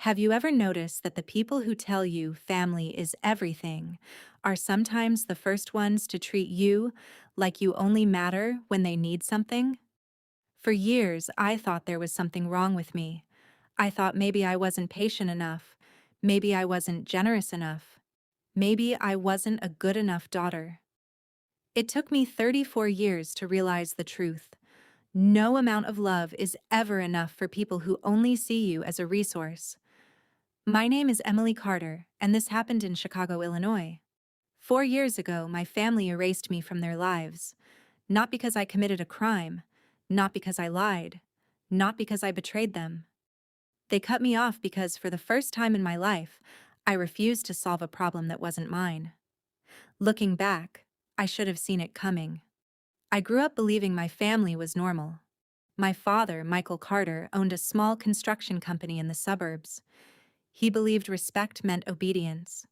Have you ever noticed that the people who tell you family is everything are sometimes the first ones to treat you like you only matter when they need something? For years, I thought there was something wrong with me. I thought maybe I wasn't patient enough. Maybe I wasn't generous enough. Maybe I wasn't a good enough daughter. It took me 34 years to realize the truth. No amount of love is ever enough for people who only see you as a resource. My name is Emily Carter, and this happened in Chicago, Illinois. 4 years ago, my family erased me from their lives. Not because I committed a crime, not because I lied, not because I betrayed them. They cut me off because, for the first time in my life, I refused to solve a problem that wasn't mine. Looking back, I should have seen it coming. I grew up believing my family was normal. My father, Michael Carter, owned a small construction company in the suburbs. He believed respect meant obedience.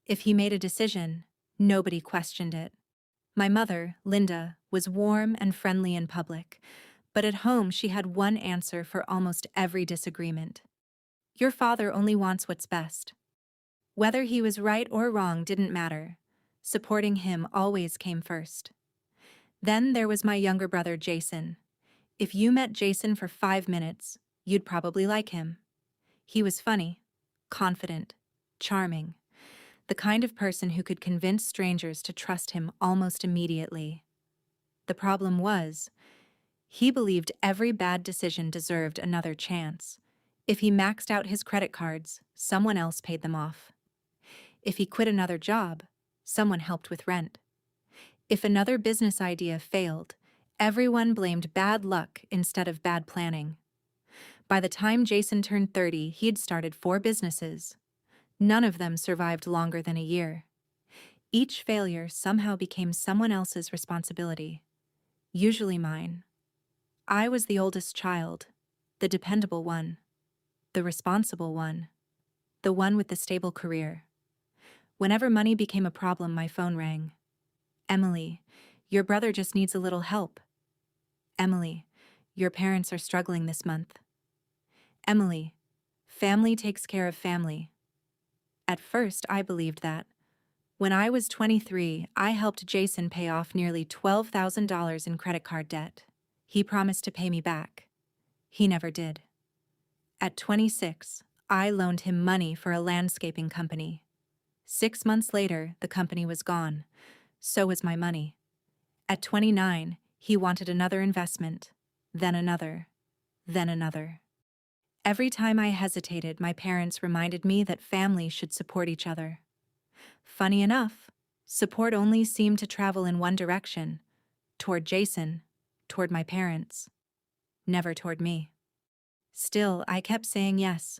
If he made a decision, nobody questioned it. My mother, Linda, was warm and friendly in public, but at home she had one answer for almost every disagreement. Your father only wants what's best. Whether he was right or wrong didn't matter. Supporting him always came first. Then there was my younger brother, Jason. If you met Jason for 5 minutes, you'd probably like him. He was funny, confident, charming, the kind of person who could convince strangers to trust him almost immediately. The problem was, he believed every bad decision deserved another chance. If he maxed out his credit cards, someone else paid them off. If he quit another job, someone helped with rent. If another business idea failed, everyone blamed bad luck instead of bad planning. By the time Jason turned 30, he'd started 4 businesses. None of them survived longer than a year. Each failure somehow became someone else's responsibility, usually mine. I was the oldest child, the dependable one, the responsible one, the one with the stable career. Whenever money became a problem, my phone rang. Emily, your brother just needs a little help. Emily, your parents are struggling this month. Emily, family takes care of family. At first, I believed that. When I was 23, I helped Jason pay off nearly $12,000 in credit card debt. He promised to pay me back. He never did. At 26, I loaned him money for a landscaping company. 6 months later, the company was gone. So was my money. At 29, he wanted another investment, then another, then another. Every time I hesitated, my parents reminded me that family should support each other. Funny enough, support only seemed to travel in one direction, toward Jason, toward my parents, never toward me. Still, I kept saying yes,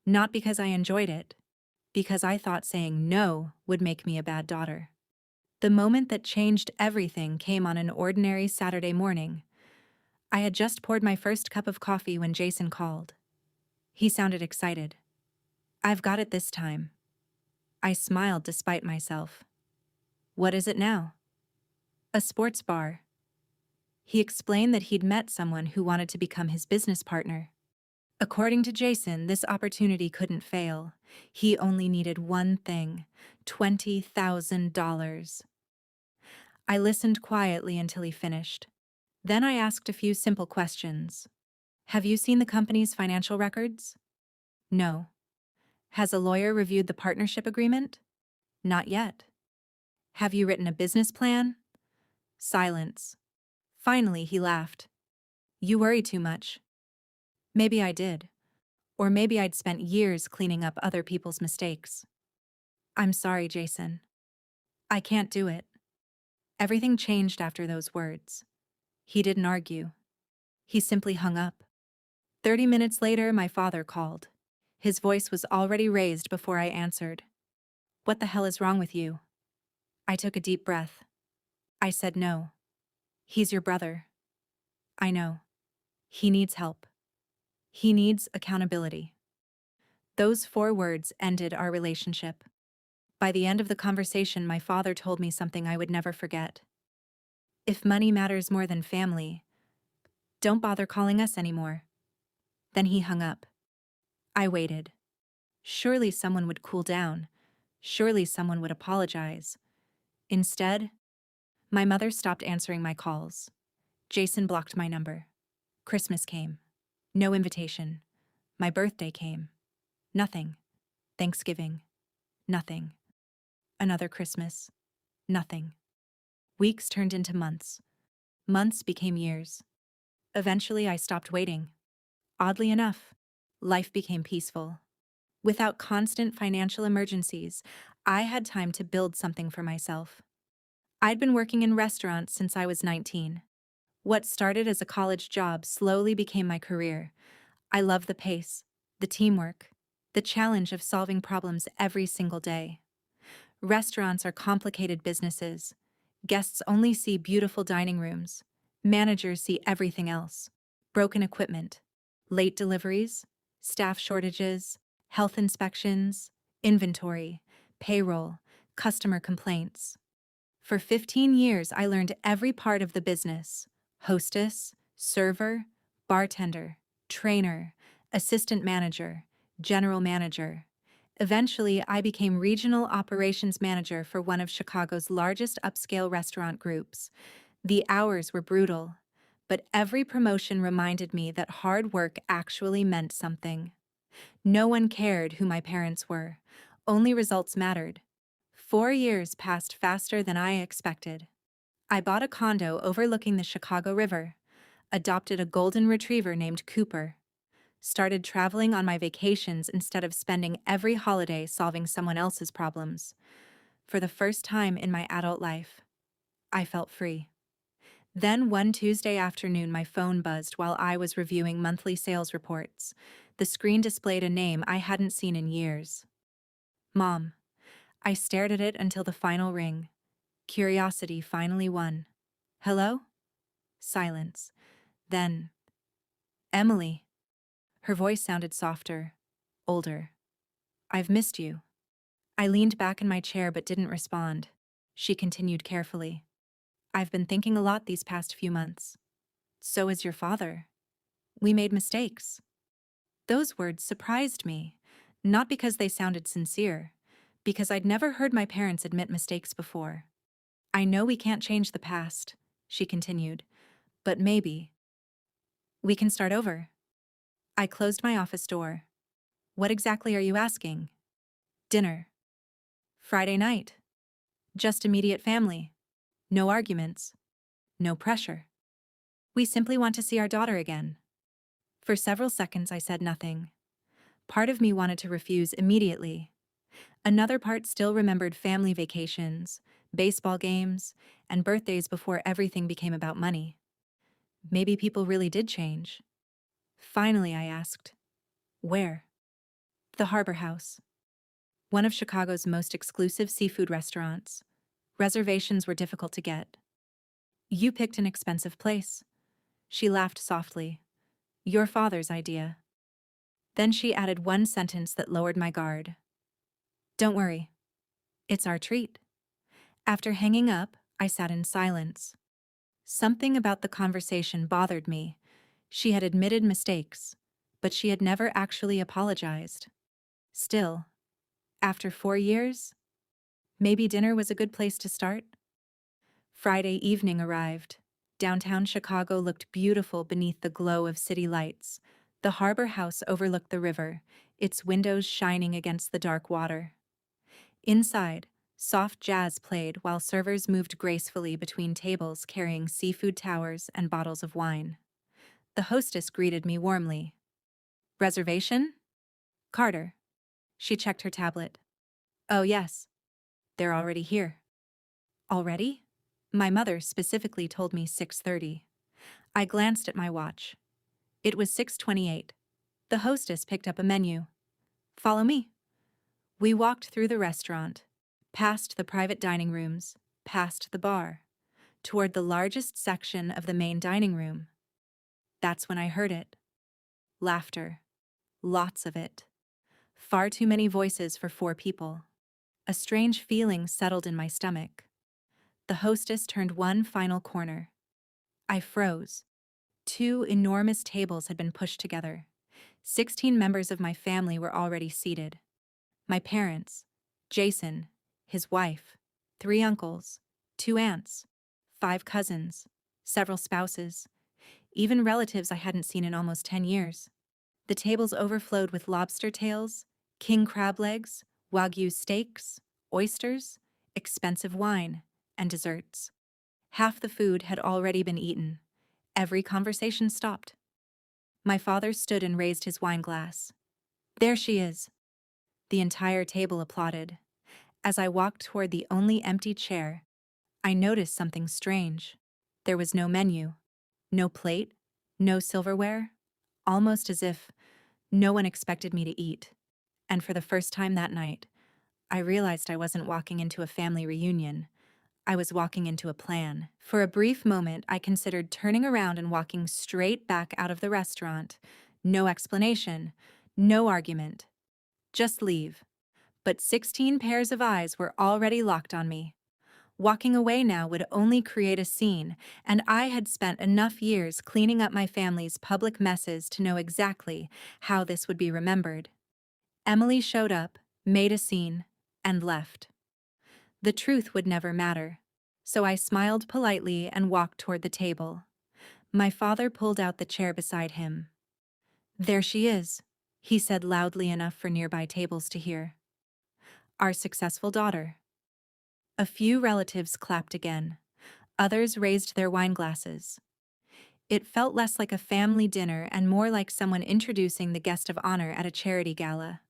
not because I enjoyed it, because I thought saying no would make me a bad daughter. The moment that changed everything came on an ordinary Saturday morning. I had just poured my first cup of coffee when Jason called. He sounded excited. "I've got it this time." I smiled despite myself. "What is it now?" "A sports bar." He explained that he'd met someone who wanted to become his business partner. According to Jason, this opportunity couldn't fail. He only needed one thing: $20,000. I listened quietly until he finished. Then I asked a few simple questions. "Have you seen the company's financial records?" "No." "Has a lawyer reviewed the partnership agreement?" "Not yet." "Have you written a business plan?" Silence. Finally, he laughed. "You worry too much." Maybe I did. Or maybe I'd spent years cleaning up other people's mistakes. "I'm sorry, Jason. I can't do it." Everything changed after those words. He didn't argue. He simply hung up. 30 minutes later, my father called. His voice was already raised before I answered. "What the hell is wrong with you?" I took a deep breath. I said no. "He's your brother." "I know. He needs help. He needs accountability." Those 4 words ended our relationship. By the end of the conversation, my father told me something I would never forget. "If money matters more than family, don't bother calling us anymore." Then he hung up. I waited. Surely someone would cool down. Surely someone would apologize. Instead, my mother stopped answering my calls. Jason blocked my number. Christmas came. No invitation. My birthday came. Nothing. Thanksgiving. Nothing. Another Christmas. Nothing. Weeks turned into months. Months became years. Eventually, I stopped waiting. Oddly enough, life became peaceful. Without constant financial emergencies, I had time to build something for myself. I'd been working in restaurants since I was 19. What started as a college job slowly became my career. I love the pace, the teamwork, the challenge of solving problems every single day. Restaurants are complicated businesses. Guests only see beautiful dining rooms. Managers see everything else: broken equipment, late deliveries, staff shortages, health inspections, inventory, payroll, customer complaints. For 15 years, I learned every part of the business: hostess, server, bartender, trainer, assistant manager, general manager. Eventually, I became regional operations manager for one of Chicago's largest upscale restaurant groups. The hours were brutal, but every promotion reminded me that hard work actually meant something. No one cared who my parents were. Only results mattered. 4 years passed faster than I expected. I bought a condo overlooking the Chicago River, adopted a golden retriever named Cooper, started traveling on my vacations instead of spending every holiday solving someone else's problems. For the first time in my adult life, I felt free. Then one Tuesday afternoon, my phone buzzed while I was reviewing monthly sales reports. The screen displayed a name I hadn't seen in years. Mom. I stared at it until the final ring. Curiosity finally won. Hello? Silence. Then, Emily. Her voice sounded softer, older. I've missed you. I leaned back in my chair but didn't respond. She continued carefully. I've been thinking a lot these past few months. So is your father. We made mistakes. Those words surprised me, not because they sounded sincere, because I'd never heard my parents admit mistakes before. I know we can't change the past, she continued, but maybe we can start over. I closed my office door. What exactly are you asking? Dinner. Friday night. Just immediate family. No arguments. No pressure. We simply want to see our daughter again. For several seconds, I said nothing. Part of me wanted to refuse immediately. Another part still remembered family vacations, baseball games, and birthdays before everything became about money. Maybe people really did change. Finally, I asked, where? The Harbor House. One of Chicago's most exclusive seafood restaurants. Reservations were difficult to get. You picked an expensive place. She laughed softly. Your father's idea. Then she added one sentence that lowered my guard. Don't worry. It's our treat. After hanging up, I sat in silence. Something about the conversation bothered me. She had admitted mistakes, but she had never actually apologized. Still, after 4 years, maybe dinner was a good place to start? Friday evening arrived. Downtown Chicago looked beautiful beneath the glow of city lights. The Harbor House overlooked the river, its windows shining against the dark water. Inside, soft jazz played while servers moved gracefully between tables carrying seafood towers and bottles of wine. The hostess greeted me warmly. Reservation? Carter. She checked her tablet. Oh yes, they're already here. Already? My mother specifically told me 6:30. I glanced at my watch. It was 6:28. The hostess picked up a menu. Follow me. We walked through the restaurant, past the private dining rooms, past the bar, toward the largest section of the main dining room. That's when I heard it. Laughter. Lots of it. Far too many voices for 4 people. A strange feeling settled in my stomach. The hostess turned one final corner. I froze. 2 enormous tables had been pushed together. 16 members of my family were already seated. My parents, Jason, his wife, 3 uncles, 2 aunts, 5 cousins, several spouses, even relatives I hadn't seen in almost 10 years. The tables overflowed with lobster tails, king crab legs, wagyu steaks, oysters, expensive wine, and desserts. Half the food had already been eaten. Every conversation stopped. My father stood and raised his wine glass. There she is. The entire table applauded. As I walked toward the only empty chair, I noticed something strange. There was no menu, no plate, no silverware, almost as if no one expected me to eat. And for the first time that night, I realized I wasn't walking into a family reunion. I was walking into a plan. For a brief moment, I considered turning around and walking straight back out of the restaurant. No explanation, no argument. Just leave. But 16 pairs of eyes were already locked on me. Walking away now would only create a scene, and I had spent enough years cleaning up my family's public messes to know exactly how this would be remembered. Emily showed up, made a scene, and left. The truth would never matter, so I smiled politely and walked toward the table. My father pulled out the chair beside him. "There she is," he said loudly enough for nearby tables to hear. "Our successful daughter." A few relatives clapped again. Others raised their wine glasses. It felt less like a family dinner and more like someone introducing the guest of honor at a charity gala.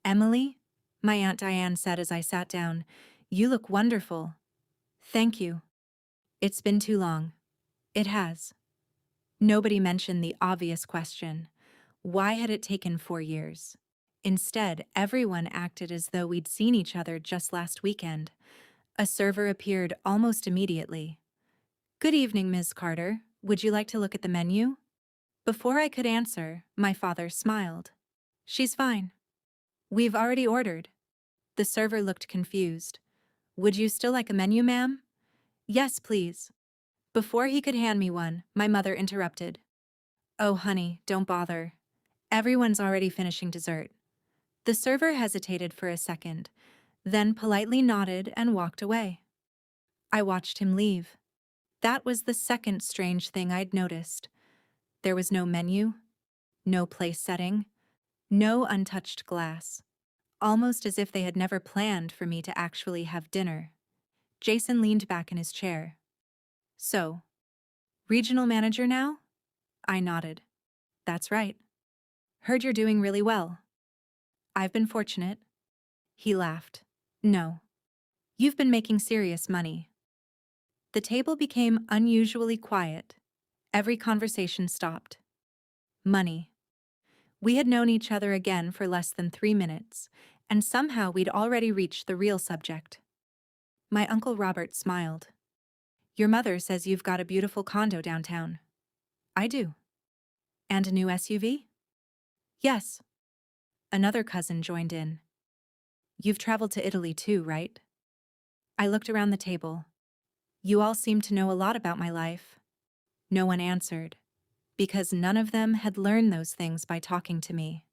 "Emily," my Aunt Diane said as I sat down, "you look wonderful." "Thank you." "It's been too long." It has. Nobody mentioned the obvious question. Why had it taken 4 years? Instead, everyone acted as though we'd seen each other just last weekend. A server appeared almost immediately. "Good evening, Ms. Carter. Would you like to look at the menu?" Before I could answer, my father smiled. "She's fine. We've already ordered." The server looked confused. "Would you still like a menu, ma'am?" "Yes, please." Before he could hand me one, my mother interrupted. "Oh, honey, don't bother. Everyone's already finishing dessert." The server hesitated for a second, then politely nodded and walked away. I watched him leave. That was the second strange thing I'd noticed. There was no menu, no place setting, no untouched glass, almost as if they had never planned for me to actually have dinner. Jason leaned back in his chair. "So, regional manager now?" I nodded. "That's right. Heard you're doing really well." "I've been fortunate." He laughed. "No. You've been making serious money." The table became unusually quiet. Every conversation stopped. Money. We had known each other again for less than 3 minutes, and somehow we'd already reached the real subject. My Uncle Robert smiled. "Your mother says you've got a beautiful condo downtown." "I do." "And a new SUV?" "Yes." Another cousin joined in. "You've traveled to Italy too, right?" I looked around the table. You all seem to know a lot about my life. No one answered, because none of them had learned those things by talking to me.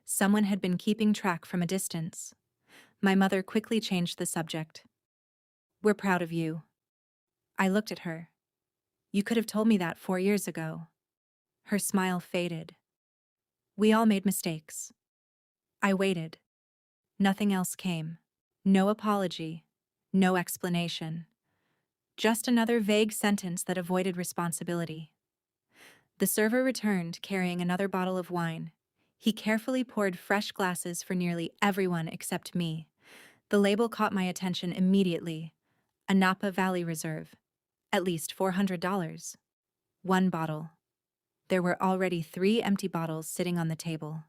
Someone had been keeping track from a distance. My mother quickly changed the subject. "We're proud of you." I looked at her. "You could have told me that 4 years ago." Her smile faded. "We all made mistakes." I waited. Nothing else came. No apology. No explanation. Just another vague sentence that avoided responsibility. The server returned, carrying another bottle of wine. He carefully poured fresh glasses for nearly everyone except me. The label caught my attention immediately. A Napa Valley Reserve. At least $400. One bottle. There were already 3 empty bottles sitting on the table.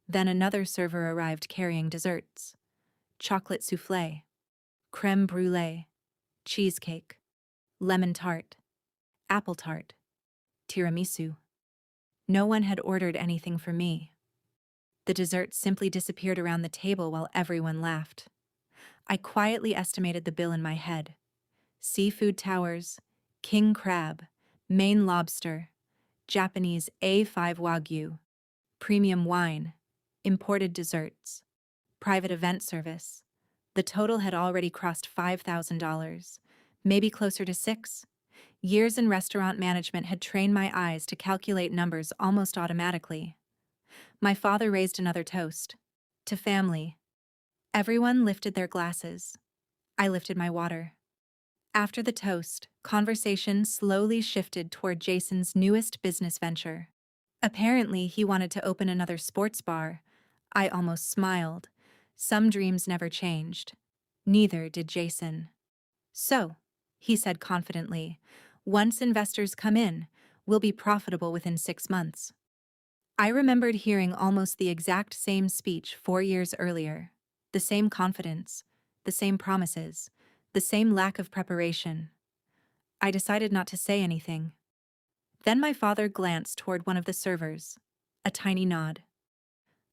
Then another server arrived carrying desserts. Chocolate soufflé, creme brulee, cheesecake, lemon tart, apple tart, tiramisu. No one had ordered anything for me. The dessert simply disappeared around the table while everyone laughed. I quietly estimated the bill in my head. Seafood towers, king crab, Maine lobster, Japanese A5 wagyu, premium wine, imported desserts. private event service. The total had already crossed $5,000, maybe closer to six. Years in restaurant management had trained my eyes to calculate numbers almost automatically. My father raised another toast. To family. Everyone lifted their glasses. I lifted my water. After the toast, conversation slowly shifted toward Jason's newest business venture. Apparently, he wanted to open another sports bar. I almost smiled. Some dreams never changed. Neither did Jason. So, he said confidently, once investors come in, we'll be profitable within 6 months. I remembered hearing almost the exact same speech 4 years earlier. The same confidence, the same promises, the same lack of preparation. I decided not to say anything. Then my father glanced toward one of the servers. A tiny nod.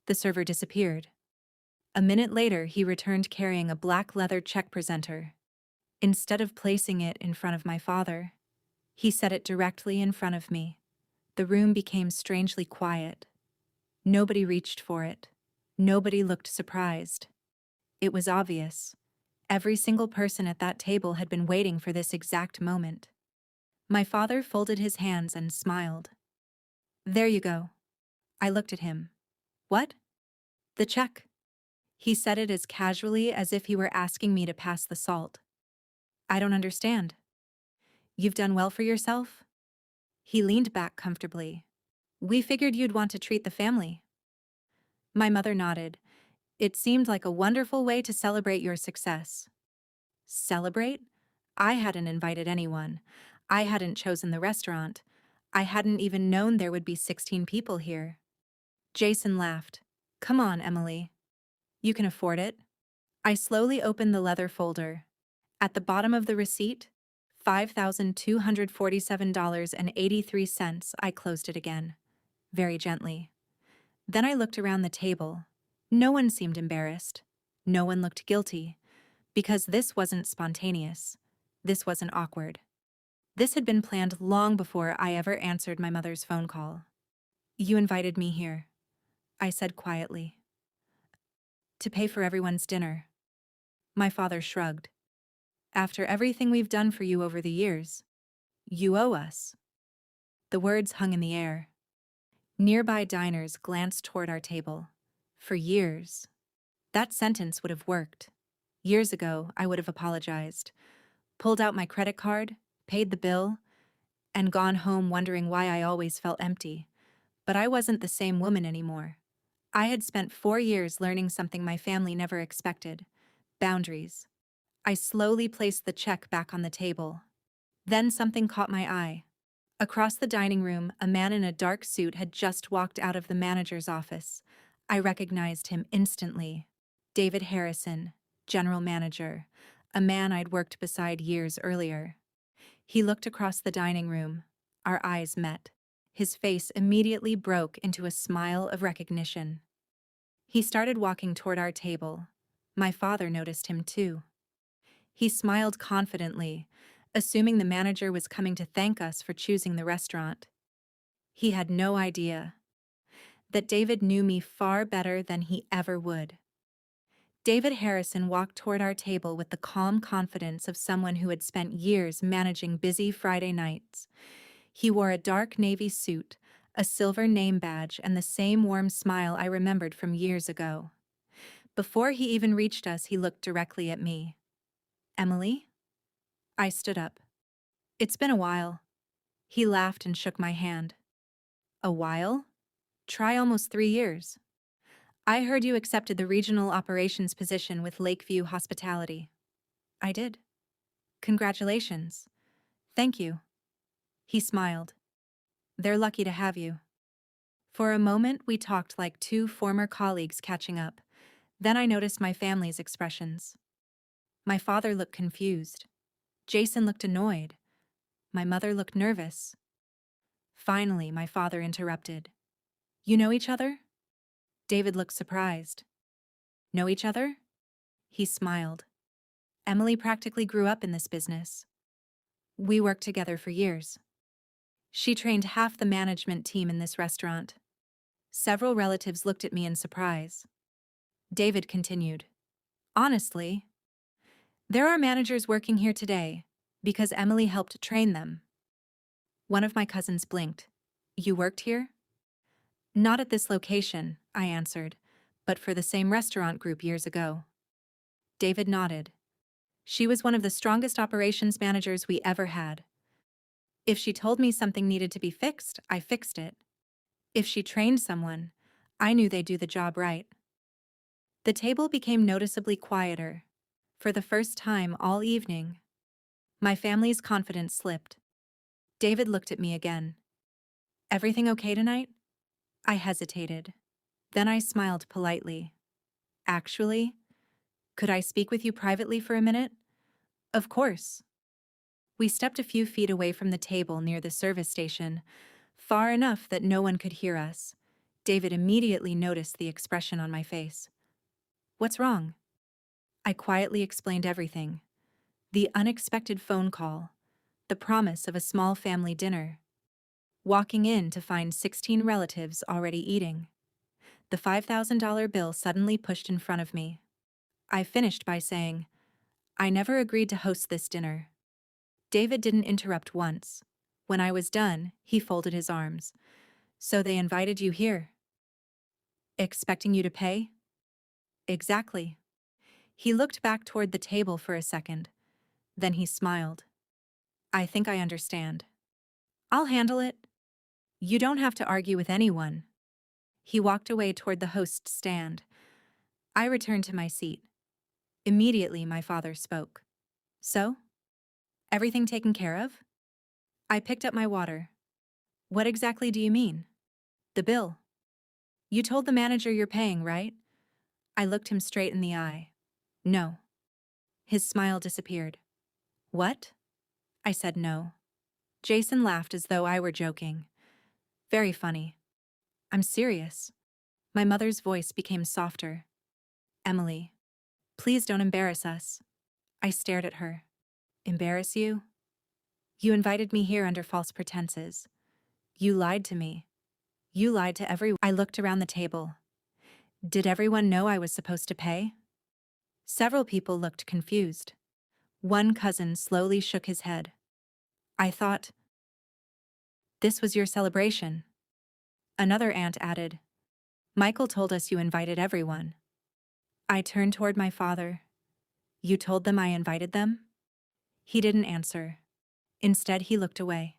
The server disappeared. A minute later, he returned carrying a black leather check presenter. Instead of placing it in front of my father, he set it directly in front of me. The room became strangely quiet. Nobody reached for it. Nobody looked surprised. It was obvious. Every single person at that table had been waiting for this exact moment. My father folded his hands and smiled. There you go. I looked at him. What? The check. He said it as casually as if he were asking me to pass the salt. I don't understand. You've done well for yourself? He leaned back comfortably. We figured you'd want to treat the family. My mother nodded. It seemed like a wonderful way to celebrate your success. Celebrate? I hadn't invited anyone. I hadn't chosen the restaurant. I hadn't even known there would be 16 people here. Jason laughed. Come on, Emily. You can afford it. I slowly opened the leather folder. At the bottom of the receipt, $5,247.83. I closed it again, very gently. Then I looked around the table. No one seemed embarrassed. No one looked guilty. Because this wasn't spontaneous. This wasn't awkward. This had been planned long before I ever answered my mother's phone call. You invited me here, I said quietly. To pay for everyone's dinner. My father shrugged. After everything we've done for you over the years, you owe us. The words hung in the air. Nearby diners glanced toward our table. For years. That sentence would have worked. Years ago, I would have apologized, pulled out my credit card, paid the bill, and gone home wondering why I always felt empty. But I wasn't the same woman anymore. I had spent 4 years learning something my family never expected: boundaries. I slowly placed the check back on the table. Then something caught my eye. Across the dining room, a man in a dark suit had just walked out of the manager's office. I recognized him instantly. David Harrison, general manager, a man I'd worked beside years earlier. He looked across the dining room. Our eyes met. His face immediately broke into a smile of recognition. He started walking toward our table. My father noticed him too. He smiled confidently, assuming the manager was coming to thank us for choosing the restaurant. He had no idea that David knew me far better than he ever would. David Harrison walked toward our table with the calm confidence of someone who had spent years managing busy Friday nights. He wore a dark navy suit, a silver name badge, and the same warm smile I remembered from years ago. Before he even reached us, he looked directly at me. Emily? I stood up. It's been a while. He laughed and shook my hand. A while? Try almost 3 years. I heard you accepted the regional operations position with Lakeview Hospitality. I did. Congratulations. Thank you. He smiled. They're lucky to have you. For a moment, we talked like two former colleagues catching up. Then I noticed my family's expressions. My father looked confused. Jason looked annoyed. My mother looked nervous. Finally, my father interrupted. You know each other? David looked surprised. Know each other? He smiled. Emily practically grew up in this business. We worked together for years. She trained half the management team in this restaurant. Several relatives looked at me in surprise. David continued. Honestly, there are managers working here today because Emily helped train them. One of my cousins blinked. You worked here? Not at this location, I answered, but for the same restaurant group years ago. David nodded. She was one of the strongest operations managers we ever had. If she told me something needed to be fixed, I fixed it. If she trained someone, I knew they'd do the job right. The table became noticeably quieter. For the first time all evening, my family's confidence slipped. David looked at me again. Everything okay tonight? I hesitated. Then I smiled politely. Actually, could I speak with you privately for a minute? Of course. We stepped a few feet away from the table near the service station, far enough that no one could hear us. David immediately noticed the expression on my face. What's wrong? I quietly explained everything. The unexpected phone call, the promise of a small family dinner, walking in to find 16 relatives already eating. The $5,000 bill suddenly pushed in front of me. I finished by saying, I never agreed to host this dinner. David didn't interrupt once. When I was done, he folded his arms. So they invited you here? Expecting you to pay? Exactly. He looked back toward the table for a second. Then he smiled. I think I understand. I'll handle it. You don't have to argue with anyone. He walked away toward the host's stand. I returned to my seat. Immediately, my father spoke. So? Everything taken care of? I picked up my water. What exactly do you mean? The bill. You told the manager you're paying, right? I looked him straight in the eye. No. His smile disappeared. What? I said no. Jason laughed as though I were joking. Very funny. I'm serious. My mother's voice became softer. Emily, please don't embarrass us. I stared at her. Embarrass you? You invited me here under false pretenses. You lied to me. You lied to everyone. I looked around the table. Did everyone know I was supposed to pay? Several people looked confused. One cousin slowly shook his head. I thought, this was your celebration. Another aunt added, Michael told us you invited everyone. I turned toward my father. You told them I invited them? He didn't answer. Instead, he looked away.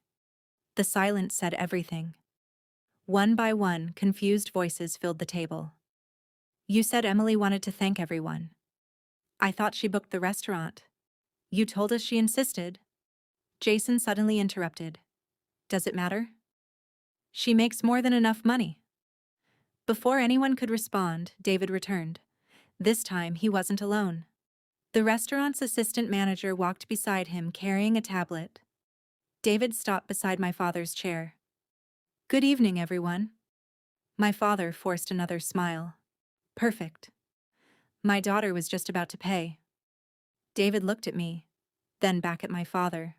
The silence said everything. One by one, confused voices filled the table. You said Emily wanted to thank everyone. I thought she booked the restaurant. You told us she insisted. Jason suddenly interrupted. Does it matter? She makes more than enough money. Before anyone could respond, David returned. This time, he wasn't alone. The restaurant's assistant manager walked beside him carrying a tablet. David stopped beside my father's chair. Good evening, everyone. My father forced another smile. Perfect. My daughter was just about to pay. David looked at me, then back at my father.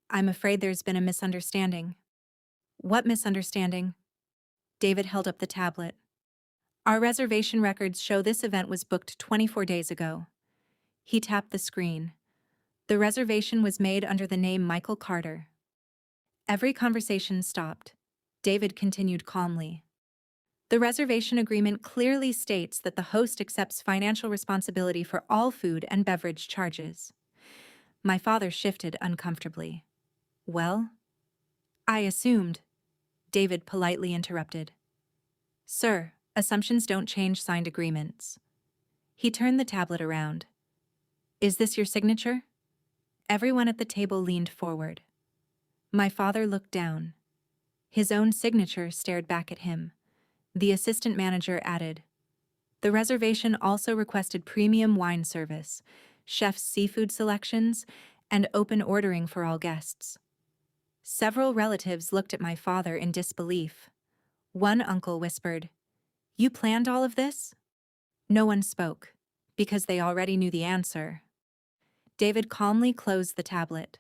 I'm afraid there's been a misunderstanding. What misunderstanding? David held up the tablet. Our reservation records show this event was booked 24 days ago. He tapped the screen. The reservation was made under the name Michael Carter. Every conversation stopped. David continued calmly. The reservation agreement clearly states that the host accepts financial responsibility for all food and beverage charges. My father shifted uncomfortably. Well? I assumed. David politely interrupted. Sir, assumptions don't change signed agreements. He turned the tablet around. Is this your signature? Everyone at the table leaned forward. My father looked down. His own signature stared back at him. The assistant manager added, the reservation also requested premium wine service, chef's seafood selections, and open ordering for all guests. Several relatives looked at my father in disbelief. One uncle whispered, You planned all of this? No one spoke, because they already knew the answer. David calmly closed the tablet.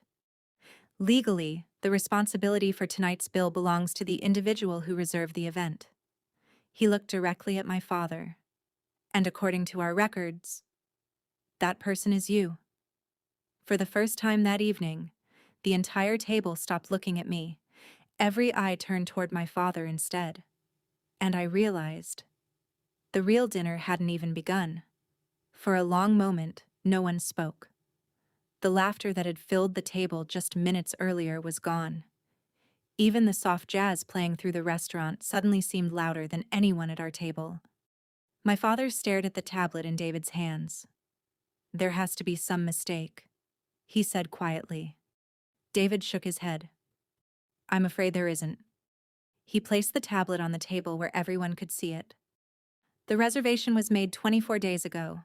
Legally, the responsibility for tonight's bill belongs to the individual who reserved the event. He looked directly at my father. And according to our records, that person is you. For the first time that evening, the entire table stopped looking at me. Every eye turned toward my father instead. And I realized the real dinner hadn't even begun. For a long moment, no one spoke. The laughter that had filled the table just minutes earlier was gone. Even the soft jazz playing through the restaurant suddenly seemed louder than anyone at our table. My father stared at the tablet in David's hands. "There has to be some mistake," he said quietly. David shook his head. "I'm afraid there isn't." He placed the tablet on the table where everyone could see it. The reservation was made 24 days ago.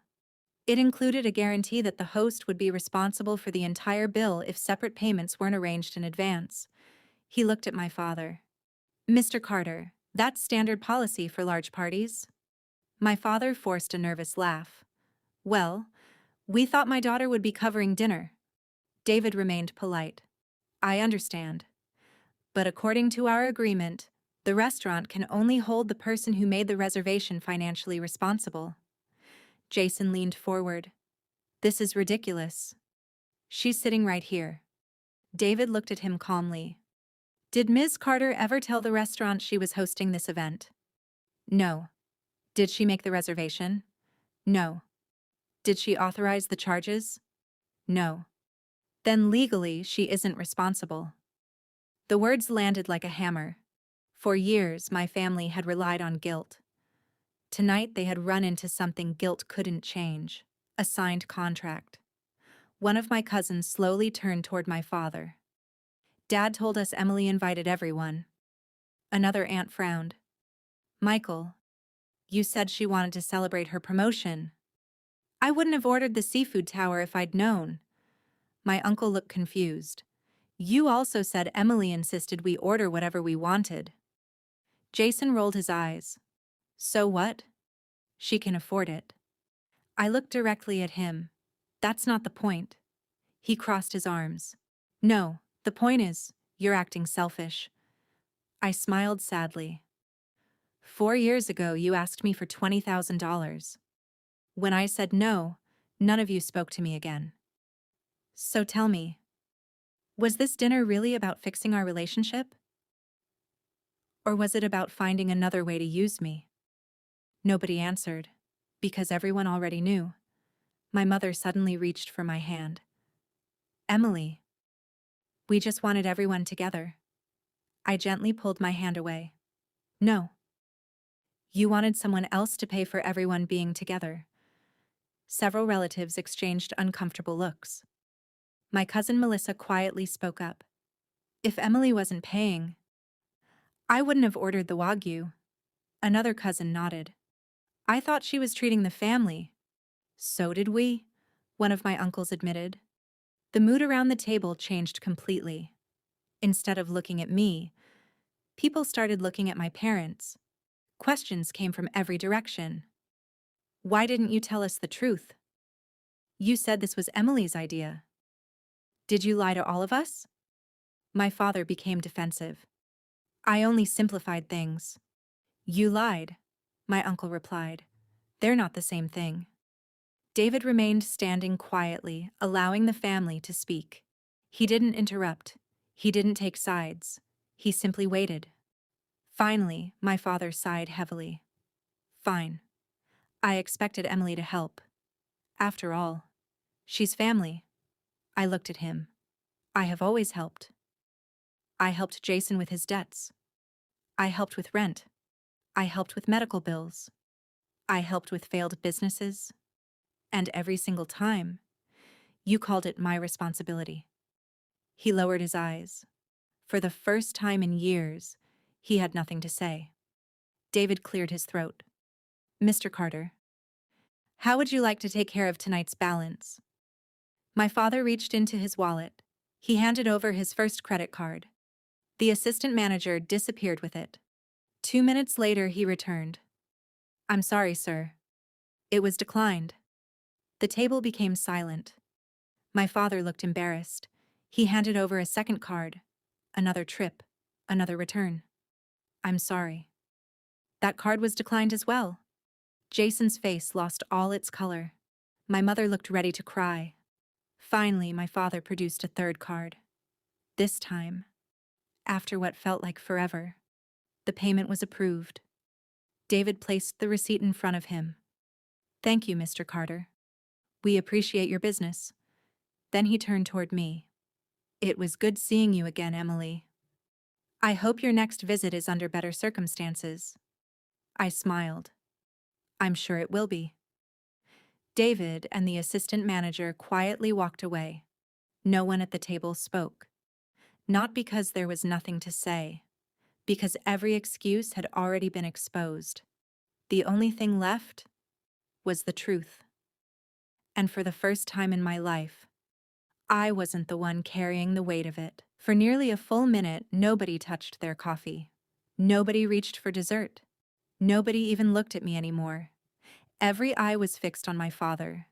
It included a guarantee that the host would be responsible for the entire bill if separate payments weren't arranged in advance. He looked at my father. "Mr. Carter, that's standard policy for large parties." My father forced a nervous laugh. "Well, we thought my daughter would be covering dinner." David remained polite. "I understand. But according to our agreement, the restaurant can only hold the person who made the reservation financially responsible." Jason leaned forward. "This is ridiculous." "She's sitting right here." David looked at him calmly. "Did Ms. Carter ever tell the restaurant she was hosting this event?" "No." "Did she make the reservation?" "No." "Did she authorize the charges?" "No." "Then legally, she isn't responsible." The words landed like a hammer. For years, my family had relied on guilt. Tonight, they had run into something guilt couldn't change: a signed contract. One of my cousins slowly turned toward my father. "Dad told us Emily invited everyone." Another aunt frowned. "Michael, you said she wanted to celebrate her promotion." "I wouldn't have ordered the seafood tower if I'd known." My uncle looked confused. "You also said Emily insisted we order whatever we wanted." Jason rolled his eyes. "So what? She can afford it." I looked directly at him. "That's not the point." He crossed his arms. "No, the point is, you're acting selfish." I smiled sadly. 4 years ago, you asked me for $20,000. When I said no, none of you spoke to me again. So tell me, was this dinner really about fixing our relationship? Or was it about finding another way to use me? Nobody answered, because everyone already knew. My mother suddenly reached for my hand. "Emily, we just wanted everyone together." I gently pulled my hand away. "No. You wanted someone else to pay for everyone being together." Several relatives exchanged uncomfortable looks. My cousin Melissa quietly spoke up. "If Emily wasn't paying, I wouldn't have ordered the Wagyu." Another cousin nodded. "I thought she was treating the family." "So did we," one of my uncles admitted. The mood around the table changed completely. Instead of looking at me, people started looking at my parents. Questions came from every direction. "Why didn't you tell us the truth? You said this was Emily's idea. Did you lie to all of us?" My father became defensive. "I only simplified things." "You lied," my uncle replied. "They're not the same thing." David remained standing quietly, allowing the family to speak. He didn't interrupt. He didn't take sides. He simply waited. Finally, my father sighed heavily. "Fine. I expected Emily to help. After all, she's family." I looked at him. "I have always helped. I helped Jason with his debts. I helped with rent. I helped with medical bills. I helped with failed businesses. And every single time, you called it my responsibility." He lowered his eyes. For the first time in years, he had nothing to say. David cleared his throat. "Mr. Carter, how would you like to take care of tonight's balance?" My father reached into his wallet. He handed over his first credit card. The assistant manager disappeared with it. 2 minutes later, he returned. "I'm sorry, sir. It was declined." The table became silent. My father looked embarrassed. He handed over a second card. Another trip. Another return. "I'm sorry. That card was declined as well." Jason's face lost all its color. My mother looked ready to cry. Finally, my father produced a third card. This time, after what felt like forever, the payment was approved. David placed the receipt in front of him. "Thank you, Mr. Carter. We appreciate your business." Then he turned toward me. "It was good seeing you again, Emily. I hope your next visit is under better circumstances." I smiled. "I'm sure it will be." David and the assistant manager quietly walked away. No one at the table spoke. Not because there was nothing to say, because every excuse had already been exposed. The only thing left was the truth. And for the first time in my life, I wasn't the one carrying the weight of it. For nearly a full minute, nobody touched their coffee. Nobody reached for dessert. Nobody even looked at me anymore. Every eye was fixed on my father.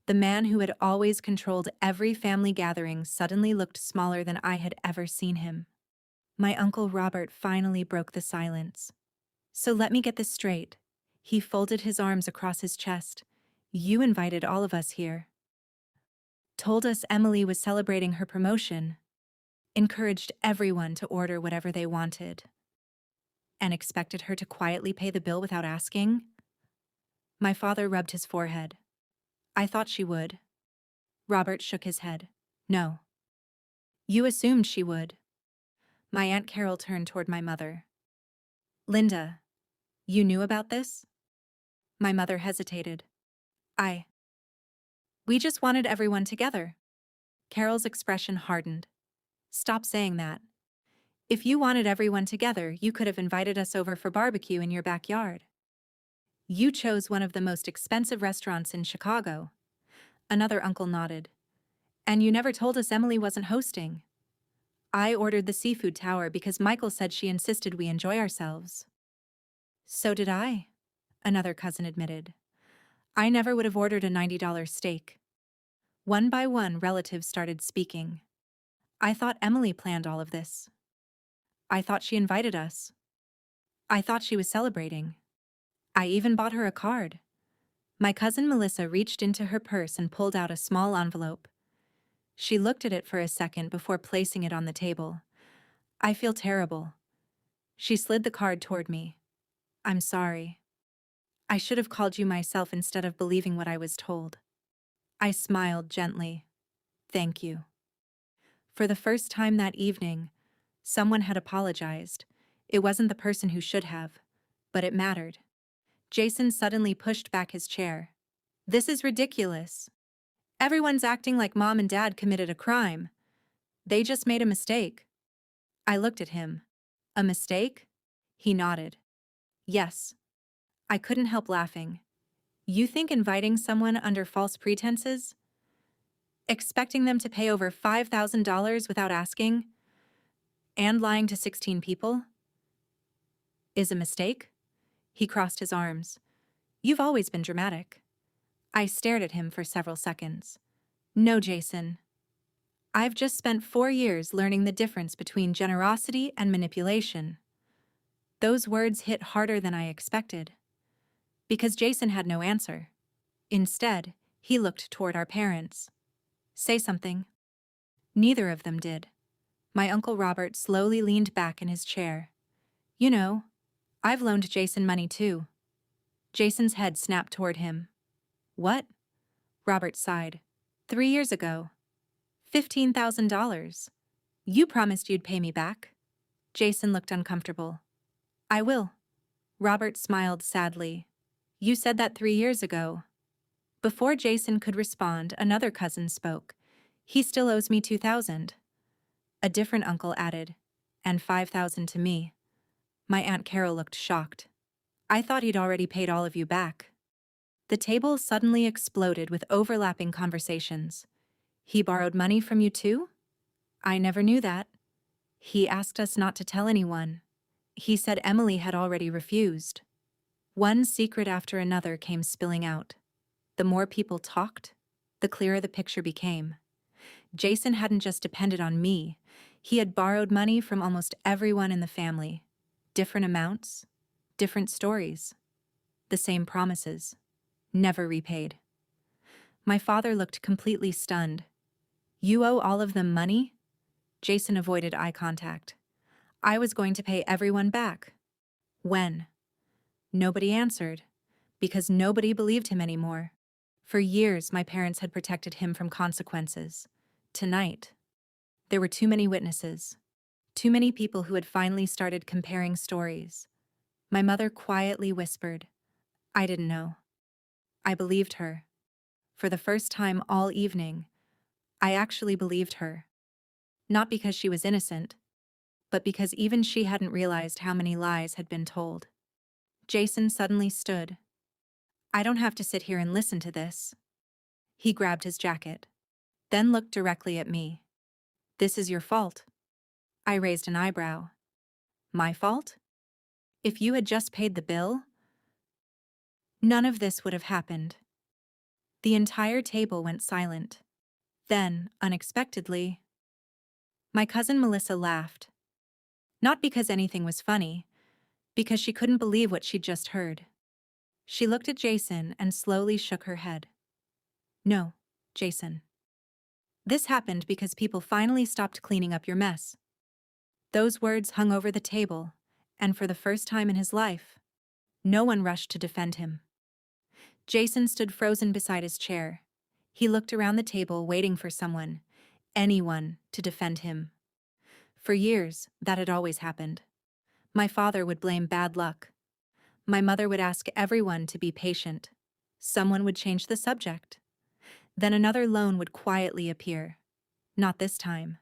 The man who had always controlled every family gathering suddenly looked smaller than I had ever seen him. My Uncle Robert finally broke the silence. "So let me get this straight." He folded his arms across his chest. "You invited all of us here. Told us Emily was celebrating her promotion. Encouraged everyone to order whatever they wanted. And expected her to quietly pay the bill without asking?" My father rubbed his forehead. "I thought she would." Robert shook his head. "No. You assumed she would." My Aunt Carol turned toward my mother. "Linda, you knew about this?" My mother hesitated. "I. We just wanted everyone together." Carol's expression hardened. "Stop saying that. If you wanted everyone together, you could have invited us over for barbecue in your backyard. You chose one of the most expensive restaurants in Chicago." Another uncle nodded. "And you never told us Emily wasn't hosting." "I ordered the seafood tower because Michael said she insisted we enjoy ourselves." "So did I," another cousin admitted. "I never would have ordered a $90 steak." One by one, relatives started speaking. "I thought Emily planned all of this. I thought she invited us. I thought she was celebrating. I even bought her a card." My cousin Melissa reached into her purse and pulled out a small envelope. She looked at it for a second before placing it on the table. "I feel terrible." She slid the card toward me. "I'm sorry. I should have called you myself instead of believing what I was told." I smiled gently. "Thank you." For the first time that evening, someone had apologized. It wasn't the person who should have, but it mattered. Jason suddenly pushed back his chair. "This is ridiculous. Everyone's acting like Mom and Dad committed a crime. They just made a mistake." I looked at him. "A mistake?" He nodded. "Yes." I couldn't help laughing. "You think inviting someone under false pretenses? Expecting them to pay over $5,000 without asking? And lying to 16 people? Is a mistake?" He crossed his arms. "You've always been dramatic." I stared at him for several seconds. "No, Jason. I've just spent 4 years learning the difference between generosity and manipulation." Those words hit harder than I expected. Because Jason had no answer. Instead, he looked toward our parents. "Say something." Neither of them did. My Uncle Robert slowly leaned back in his chair. "You know, I've loaned Jason money too." Jason's head snapped toward him. "What?" Robert sighed. 3 years ago. $15,000. You promised you'd pay me back." Jason looked uncomfortable. "I will." Robert smiled sadly. "You said that 3 years ago." Before Jason could respond, another cousin spoke. "He still owes me $2,000. A different uncle added, "And $5,000 to me." My Aunt Carol looked shocked. "I thought he'd already paid all of you back." The table suddenly exploded with overlapping conversations. "He borrowed money from you too?" "I never knew that." "He asked us not to tell anyone." "He said Emily had already refused." One secret after another came spilling out. The more people talked, the clearer the picture became. Jason hadn't just depended on me. He had borrowed money from almost everyone in the family. Different amounts, different stories. The same promises. Never repaid. My father looked completely stunned. You owe all of them money? Jason avoided eye contact. I was going to pay everyone back. When? Nobody answered, because nobody believed him anymore. For years, my parents had protected him from consequences. Tonight, there were too many witnesses. Too many people who had finally started comparing stories. My mother quietly whispered, I didn't know. I believed her. For the first time all evening, I actually believed her. Not because she was innocent, but because even she hadn't realized how many lies had been told. Jason suddenly stood. I don't have to sit here and listen to this. He grabbed his jacket, then looked directly at me. This is your fault. I raised an eyebrow. My fault? If you had just paid the bill, none of this would have happened. The entire table went silent. Then, unexpectedly, my cousin Melissa laughed. Not because anything was funny, because she couldn't believe what she'd just heard. She looked at Jason and slowly shook her head. No, Jason. This happened because people finally stopped cleaning up your mess. Those words hung over the table, and for the first time in his life, no one rushed to defend him. Jason stood frozen beside his chair. He looked around the table waiting for someone, anyone, to defend him. For years, that had always happened. My father would blame bad luck. My mother would ask everyone to be patient. Someone would change the subject. Then another loan would quietly appear. Not this time.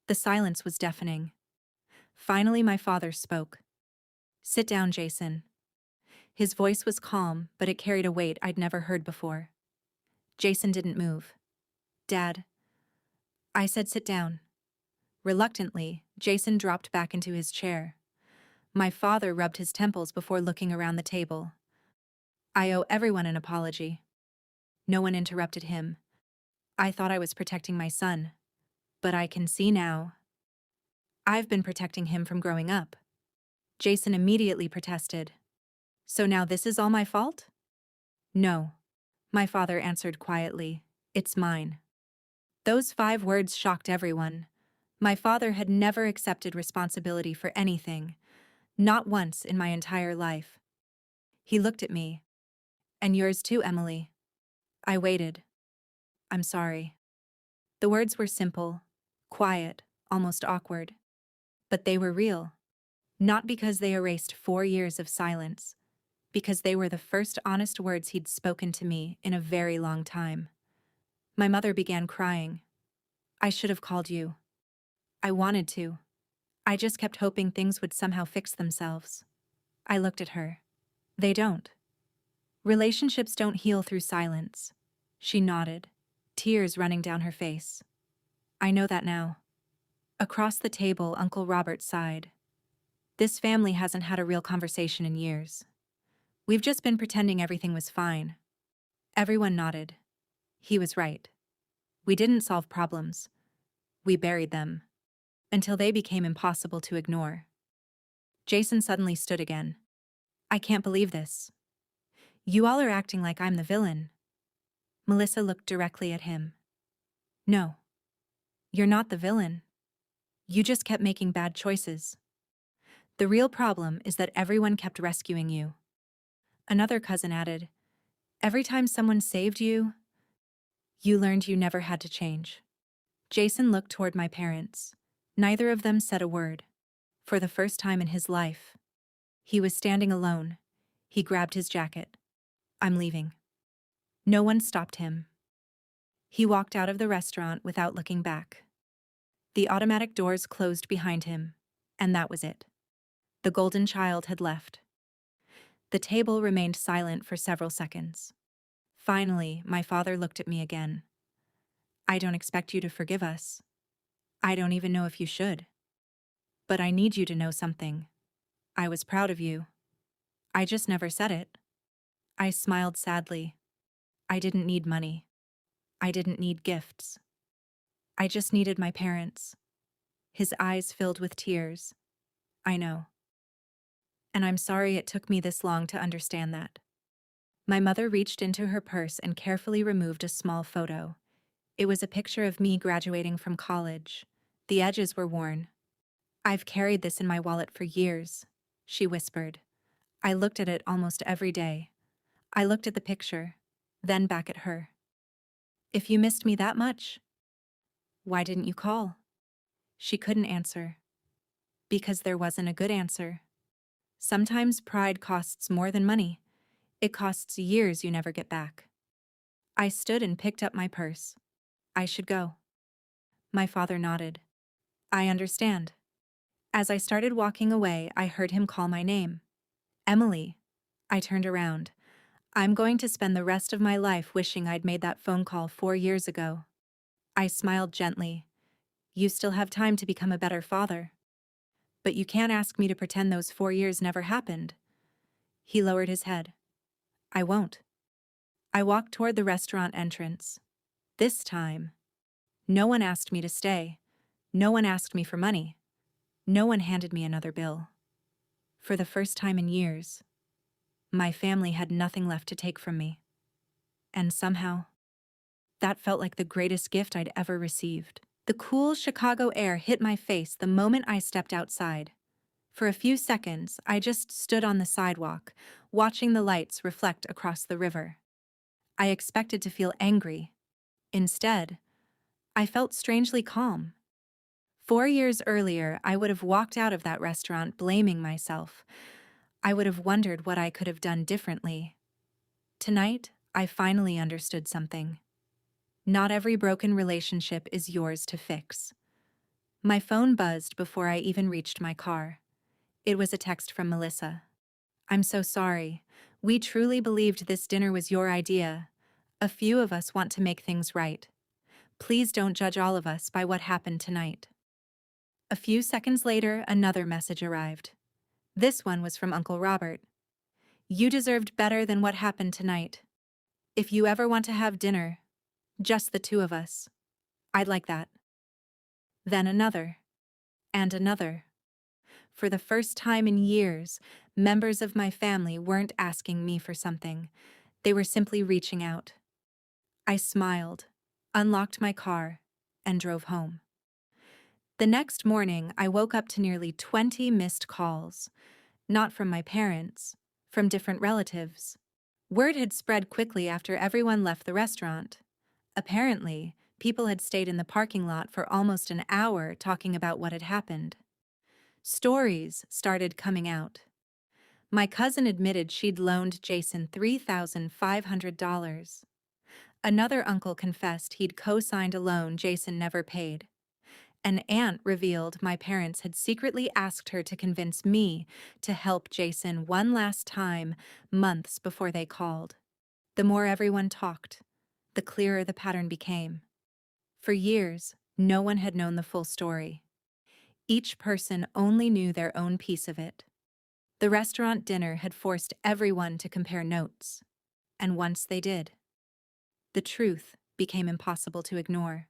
The silence was deafening. Finally, my father spoke. Sit down, Jason. His voice was calm, but it carried a weight I'd never heard before. Jason didn't move. Dad. I said sit down. Reluctantly, Jason dropped back into his chair. My father rubbed his temples before looking around the table. I owe everyone an apology. No one interrupted him. I thought I was protecting my son. But I can see now. I've been protecting him from growing up. Jason immediately protested. So now this is all my fault? No. My father answered quietly. It's mine. Those 5 words shocked everyone. My father had never accepted responsibility for anything. Not once in my entire life. He looked at me. And yours too, Emily. I waited. I'm sorry. The words were simple, quiet, almost awkward. But they were real. Not because they erased 4 years of silence. Because they were the first honest words he'd spoken to me in a very long time. My mother began crying. I should have called you. I wanted to. I just kept hoping things would somehow fix themselves. I looked at her. They don't. Relationships don't heal through silence. She nodded, tears running down her face. I know that now. Across the table, Uncle Robert sighed. This family hasn't had a real conversation in years. We've just been pretending everything was fine. Everyone nodded. He was right. We didn't solve problems. We buried them. Until they became impossible to ignore. Jason suddenly stood again. I can't believe this. You all are acting like I'm the villain. Melissa looked directly at him. No. You're not the villain. You just kept making bad choices. The real problem is that everyone kept rescuing you. Another cousin added, every time someone saved you, you learned you never had to change. Jason looked toward my parents. Neither of them said a word. For the first time in his life. He was standing alone. He grabbed his jacket. I'm leaving. No one stopped him. He walked out of the restaurant without looking back. The automatic doors closed behind him, and that was it. The golden child had left. The table remained silent for several seconds. Finally, my father looked at me again. I don't expect you to forgive us. I don't even know if you should. But I need you to know something. I was proud of you. I just never said it. I smiled sadly. I didn't need money. I didn't need gifts. I just needed my parents. His eyes filled with tears. I know. And I'm sorry it took me this long to understand that. My mother reached into her purse and carefully removed a small photo. It was a picture of me graduating from college. The edges were worn. "I've carried this in my wallet for years," she whispered. I looked at it almost every day. I looked at the picture, then back at her. "If you missed me that much, why didn't you call?" She couldn't answer. Because there wasn't a good answer. Sometimes pride costs more than money. It costs years you never get back. I stood and picked up my purse. "I should go." My father nodded. "I understand." As I started walking away, I heard him call my name. "Emily." I turned around. I'm going to spend the rest of my life wishing I'd made that phone call 4 years ago. I smiled gently. "You still have time to become a better father. But you can't ask me to pretend those 4 years never happened." He lowered his head. "I won't." I walked toward the restaurant entrance. This time, no one asked me to stay. No one asked me for money. No one handed me another bill. For the first time in years, my family had nothing left to take from me. And somehow, that felt like the greatest gift I'd ever received. The cool Chicago air hit my face the moment I stepped outside. For a few seconds, I just stood on the sidewalk, watching the lights reflect across the river. I expected to feel angry. Instead, I felt strangely calm. 4 years earlier, I would have walked out of that restaurant blaming myself. I would have wondered what I could have done differently. Tonight, I finally understood something. Not every broken relationship is yours to fix. My phone buzzed before I even reached my car. It was a text from Melissa. "I'm so sorry. We truly believed this dinner was your idea. A few of us want to make things right. Please don't judge all of us by what happened tonight." A few seconds later, another message arrived. This one was from Uncle Robert. "You deserved better than what happened tonight. If you ever want to have dinner, just the two of us, I'd like that." Then another. And another. For the first time in years, members of my family weren't asking me for something. They were simply reaching out. I smiled, unlocked my car, and drove home. The next morning, I woke up to nearly 20 missed calls. Not from my parents, from different relatives. Word had spread quickly after everyone left the restaurant. Apparently, people had stayed in the parking lot for almost an hour talking about what had happened. Stories started coming out. My cousin admitted she'd loaned Jason $3,500. Another uncle confessed he'd co-signed a loan Jason never paid. An aunt revealed my parents had secretly asked her to convince me to help Jason one last time months before they called. The more everyone talked, the clearer the pattern became. For years, no one had known the full story. Each person only knew their own piece of it. The restaurant dinner had forced everyone to compare notes. And once they did, the truth became impossible to ignore.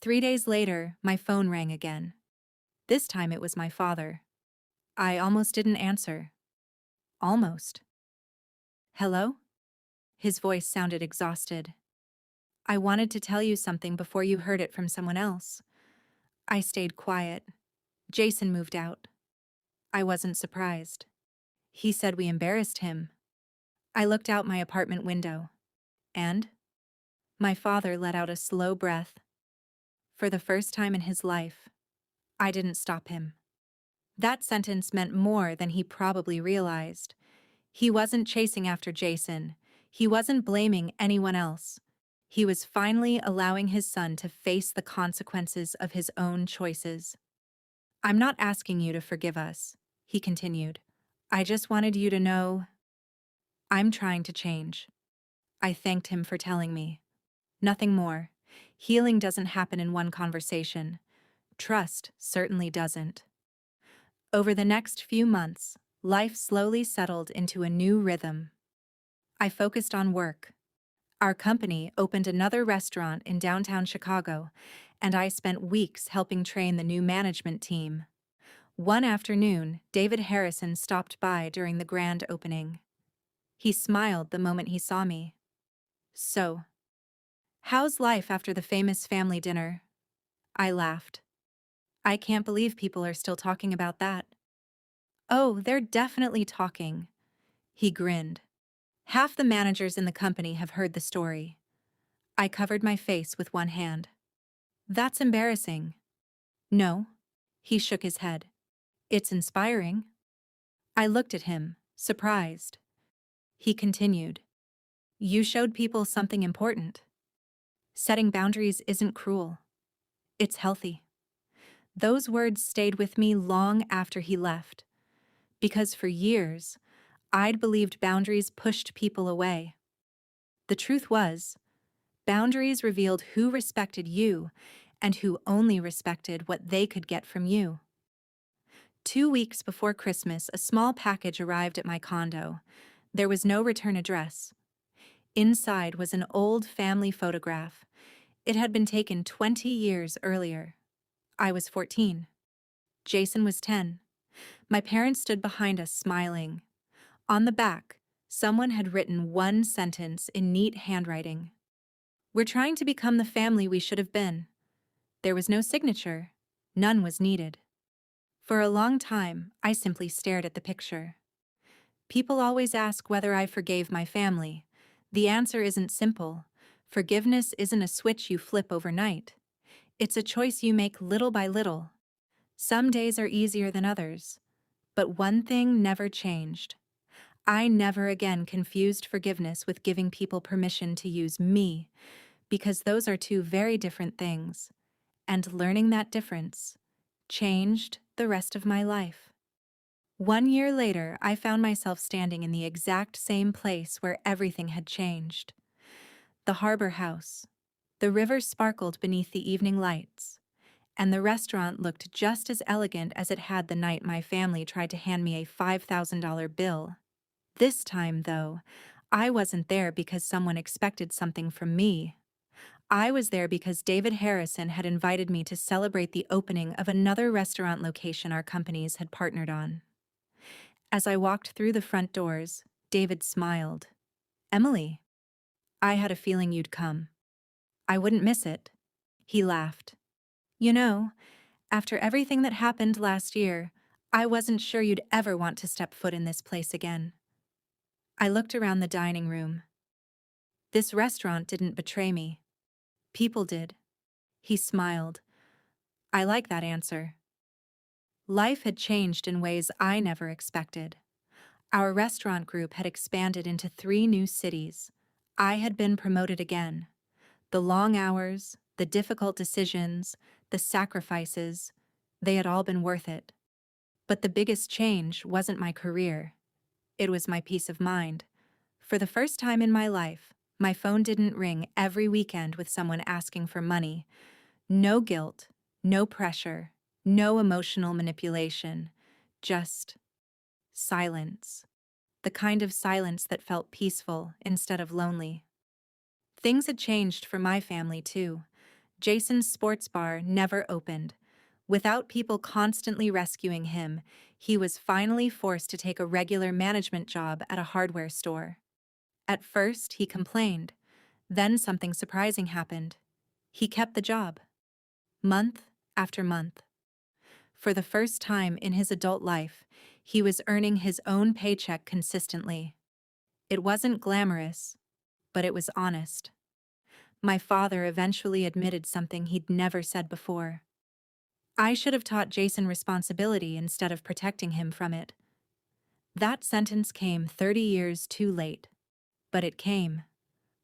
3 days later, my phone rang again. This time it was my father. I almost didn't answer. Almost. "Hello?" His voice sounded exhausted. "I wanted to tell you something before you heard it from someone else." I stayed quiet. "Jason moved out." I wasn't surprised. "He said we embarrassed him." I looked out my apartment window. "And?" My father let out a slow breath. For the first time in his life, I didn't stop him. That sentence meant more than he probably realized. He wasn't chasing after Jason. He wasn't blaming anyone else. He was finally allowing his son to face the consequences of his own choices. "I'm not asking you to forgive us," he continued. "I just wanted you to know I'm trying to change." I thanked him for telling me. Nothing more. Healing doesn't happen in one conversation. Trust certainly doesn't. Over the next few months, life slowly settled into a new rhythm. I focused on work. Our company opened another restaurant in downtown Chicago, and I spent weeks helping train the new management team. One afternoon, David Harrison stopped by during the grand opening. He smiled the moment he saw me. "So, how's life after the famous family dinner?" I laughed. "I can't believe people are still talking about that." "Oh, they're definitely talking." He grinned. "Half the managers in the company have heard the story." I covered my face with one hand. "That's embarrassing." "No." He shook his head. "It's inspiring." I looked at him, surprised. He continued. "You showed people something important. Setting boundaries isn't cruel. It's healthy." Those words stayed with me long after he left, because for years, I'd believed boundaries pushed people away. The truth was, boundaries revealed who respected you and who only respected what they could get from you. 2 weeks before Christmas, a small package arrived at my condo. There was no return address. Inside was an old family photograph. It had been taken 20 years earlier. I was 14. Jason was 10. My parents stood behind us smiling. On the back, someone had written one sentence in neat handwriting. "We're trying to become the family we should have been." There was no signature. None was needed. For a long time, I simply stared at the picture. People always ask whether I forgave my family. The answer isn't simple. Forgiveness isn't a switch you flip overnight. It's a choice you make little by little. Some days are easier than others. But one thing never changed. I never again confused forgiveness with giving people permission to use me, because those are two very different things. And learning that difference changed the rest of my life. 1 year later, I found myself standing in the exact same place where everything had changed. The harbor house. The river sparkled beneath the evening lights, and the restaurant looked just as elegant as it had the night my family tried to hand me a $5,000 bill. This time, though, I wasn't there because someone expected something from me. I was there because David Harrison had invited me to celebrate the opening of another restaurant location our companies had partnered on. As I walked through the front doors, David smiled. "Emily, I had a feeling you'd come. I wouldn't miss it." He laughed. "You know, after everything that happened last year, I wasn't sure you'd ever want to step foot in this place again." I looked around the dining room. This restaurant didn't betray me. People did. He smiled. I like that answer. Life had changed in ways I never expected. Our restaurant group had expanded into 3 new cities. I had been promoted again. The long hours, the difficult decisions, the sacrifices, they had all been worth it. But the biggest change wasn't my career. It was my peace of mind. For the first time in my life, my phone didn't ring every weekend with someone asking for money. No guilt, no pressure, no emotional manipulation, just silence. The kind of silence that felt peaceful instead of lonely. Things had changed for my family, too. Jason's sports bar never opened. Without people constantly rescuing him, he was finally forced to take a regular management job at a hardware store. At first, he complained. Then something surprising happened. He kept the job. Month after month. For the first time in his adult life, he was earning his own paycheck consistently. It wasn't glamorous, but it was honest. My father eventually admitted something he'd never said before. I should have taught Jason responsibility instead of protecting him from it. That sentence came 30 years too late, but it came.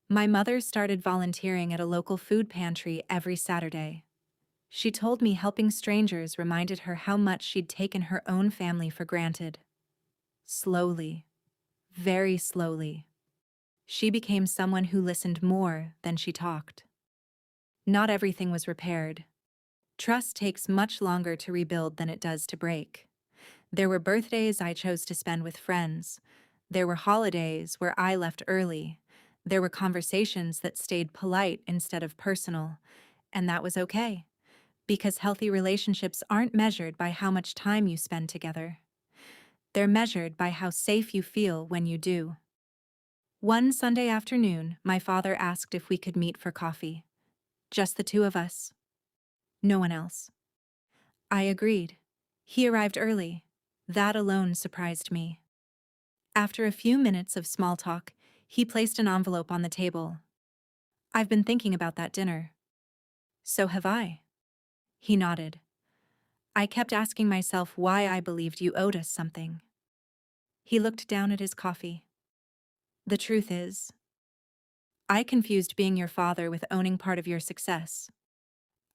My mother started volunteering at a local food pantry every Saturday. She told me helping strangers reminded her how much she'd taken her own family for granted. Slowly, very slowly, she became someone who listened more than she talked. Not everything was repaired. Trust takes much longer to rebuild than it does to break. There were birthdays I chose to spend with friends. There were holidays where I left early. There were conversations that stayed polite instead of personal, and that was okay. Because healthy relationships aren't measured by how much time you spend together. They're measured by how safe you feel when you do. One Sunday afternoon, my father asked if we could meet for coffee. Just the two of us. No one else. I agreed. He arrived early. That alone surprised me. After a few minutes of small talk, he placed an envelope on the table. I've been thinking about that dinner. So have I. He nodded. I kept asking myself why I believed you owed us something. He looked down at his coffee. The truth is, I confused being your father with owning part of your success.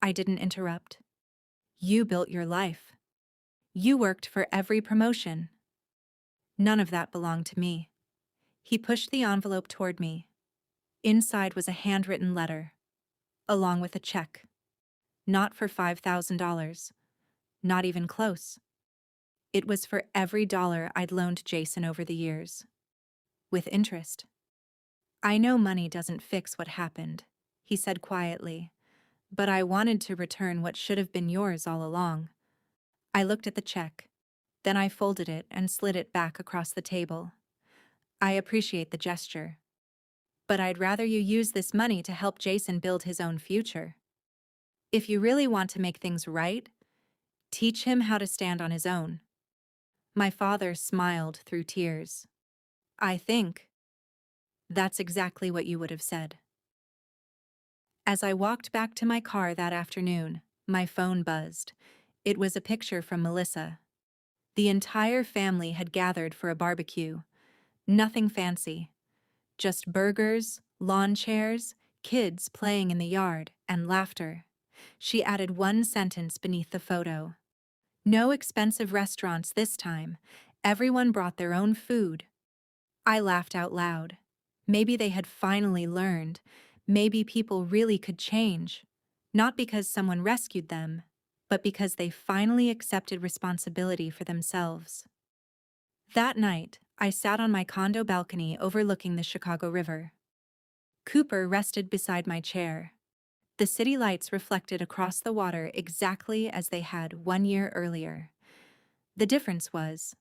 I didn't interrupt. You built your life. You worked for every promotion. None of that belonged to me. He pushed the envelope toward me. Inside was a handwritten letter, along with a check. Not for $5,000. Not even close. It was for every dollar I'd loaned Jason over the years. With interest. I know money doesn't fix what happened, he said quietly, but I wanted to return what should have been yours all along. I looked at the check. Then I folded it and slid it back across the table. I appreciate the gesture. But I'd rather you use this money to help Jason build his own future. If you really want to make things right, teach him how to stand on his own. My father smiled through tears. I think that's exactly what you would have said. As I walked back to my car that afternoon, my phone buzzed. It was a picture from Melissa. The entire family had gathered for a barbecue. Nothing fancy. Just burgers, lawn chairs, kids playing in the yard, and laughter. She added one sentence beneath the photo. No expensive restaurants this time. Everyone brought their own food. I laughed out loud. Maybe they had finally learned. Maybe people really could change. Not because someone rescued them, but because they finally accepted responsibility for themselves. That night, I sat on my condo balcony overlooking the Chicago River. Cooper rested beside my chair. The city lights reflected across the water exactly as they had 1 year earlier. The difference was,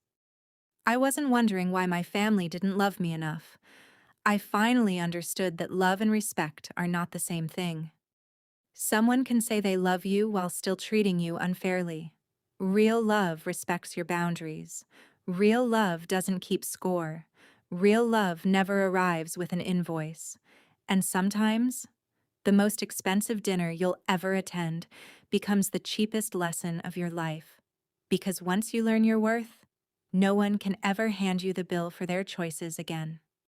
I wasn't wondering why my family didn't love me enough. I finally understood that love and respect are not the same thing. Someone can say they love you while still treating you unfairly. Real love respects your boundaries. Real love doesn't keep score. Real love never arrives with an invoice. And sometimes, the most expensive dinner you'll ever attend becomes the cheapest lesson of your life. Because once you learn your worth, no one can ever hand you the bill for their choices again.